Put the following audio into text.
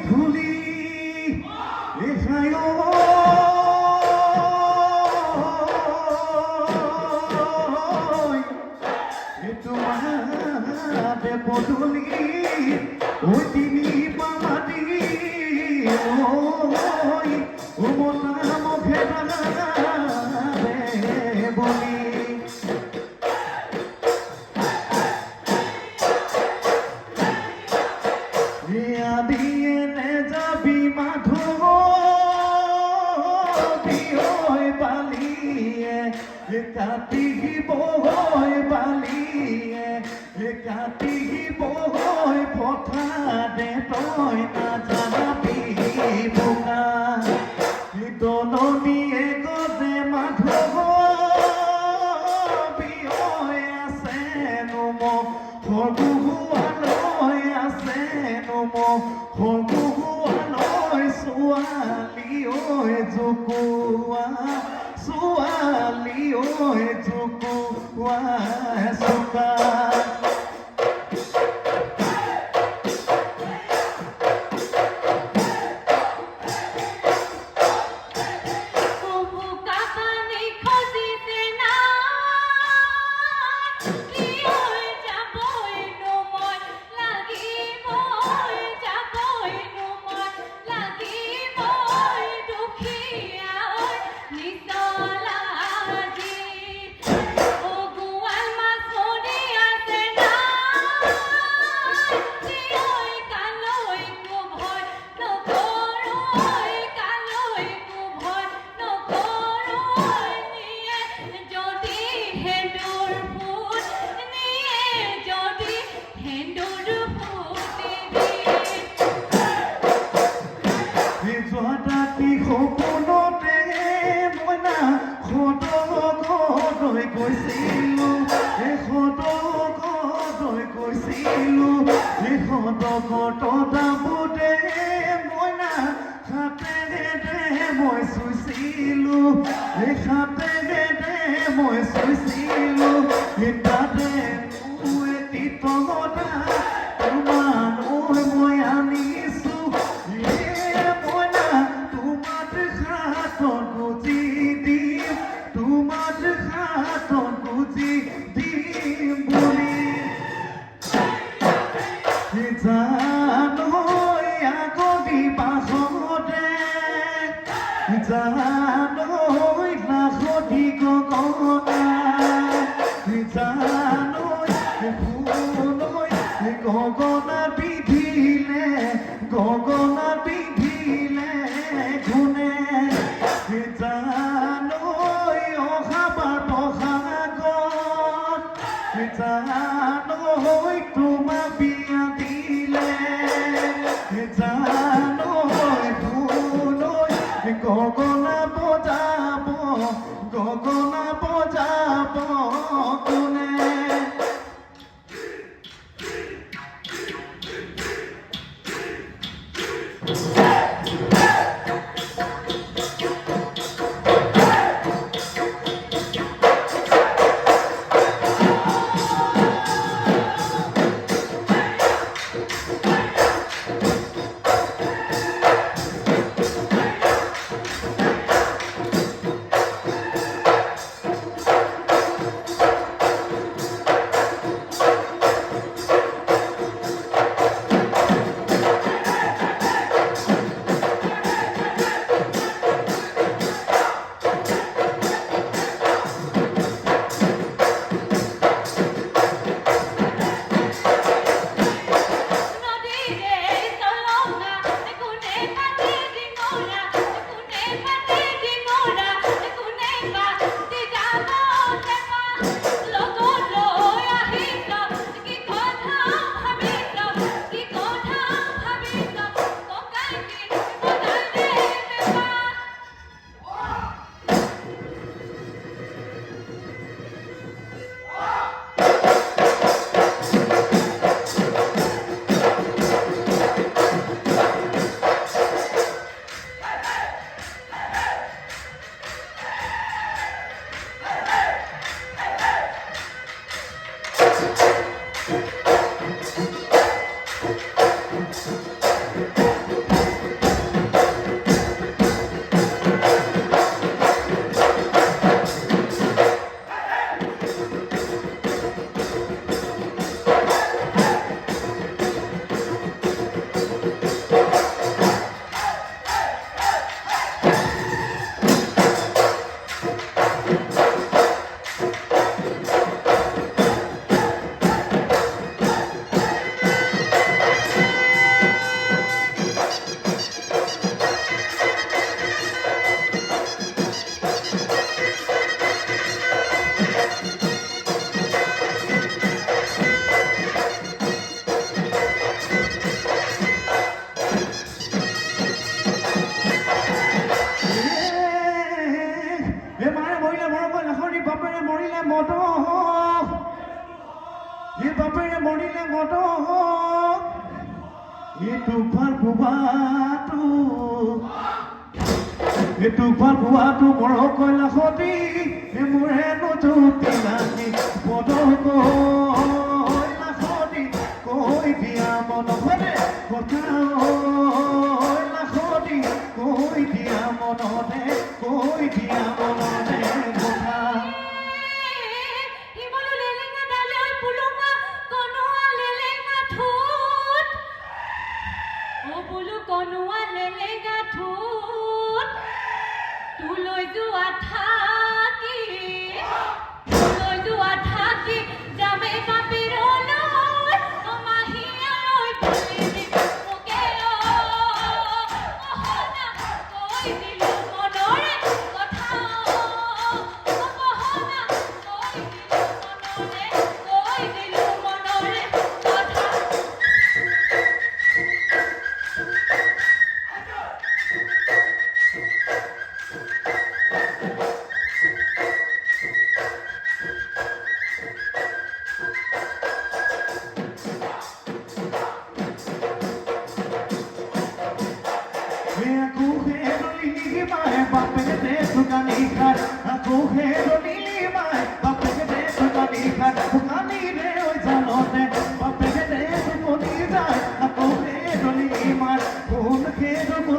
ধুলি তোমারে বদলি ওই তিনি বামাদি ওই ও মোটা মুখে বলি দিয়ে নে যাবি মাধব বালিয়ে কাটিব বালিয়ে কাটিব পথাৰে তই নাজানাবি বোকা দলনিয়ে গজে মাধব বিয় আছে নুম সগুৱালৈ আছে নুম সগুৱালৈ ছোৱালী ঐ জোকোৱা ছোৱালী ঐ জোকোৱা চোকা মৰিলে মদ এই বাপেৰে মৰিলে মদ এইটো ভাল পোৱাটো বৰ কৈলাসতি মোৰে নজুতি লাগি বদ কৈলাসতি কৈ দিয়া মনতে কথা লাখতি কৈ দিয়া মনতে কথা কনুৱা লেলেঙা ঠোঁট তোলৈ যোৱা থাকি যামে বাপেৰলৈ মাহীয়ালৈ তুলি দিবি মোকে অহনা কৈ দিলো মনৰে কথা অহনা কৈ দিলো মনৰে কথা বাপেকে দে দোকানী খাই আকৌ হেৰলি মাই বাপেকে দে দোকানী খাই দোকানী ৰে ঐ জানতে বাপেকে দে টোপনি যায় আকৌ হেৰলি মাই কোন খেৰ